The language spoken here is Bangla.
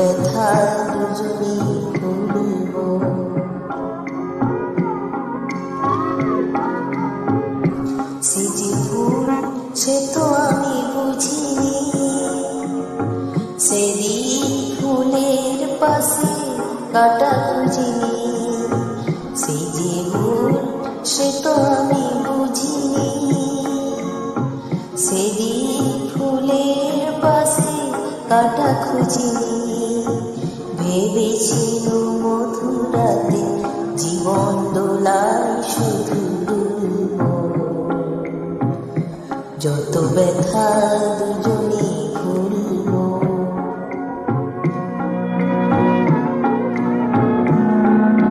ব্যথা দুজনে ভুলিব। সে যে ভুল সে তো আমি বুঝিনি, সেদিন ফুলের পাশে কাটা খুঁজিনি। সে যে ভুল সে তো আমি বুঝিনি, সেদিন ফুলের পাশে কাটা খুঁজিনি। ভেবেছিল মধুরাতে জীবন দোলায় শুধু দুলব, যত ব্যথা দুজনে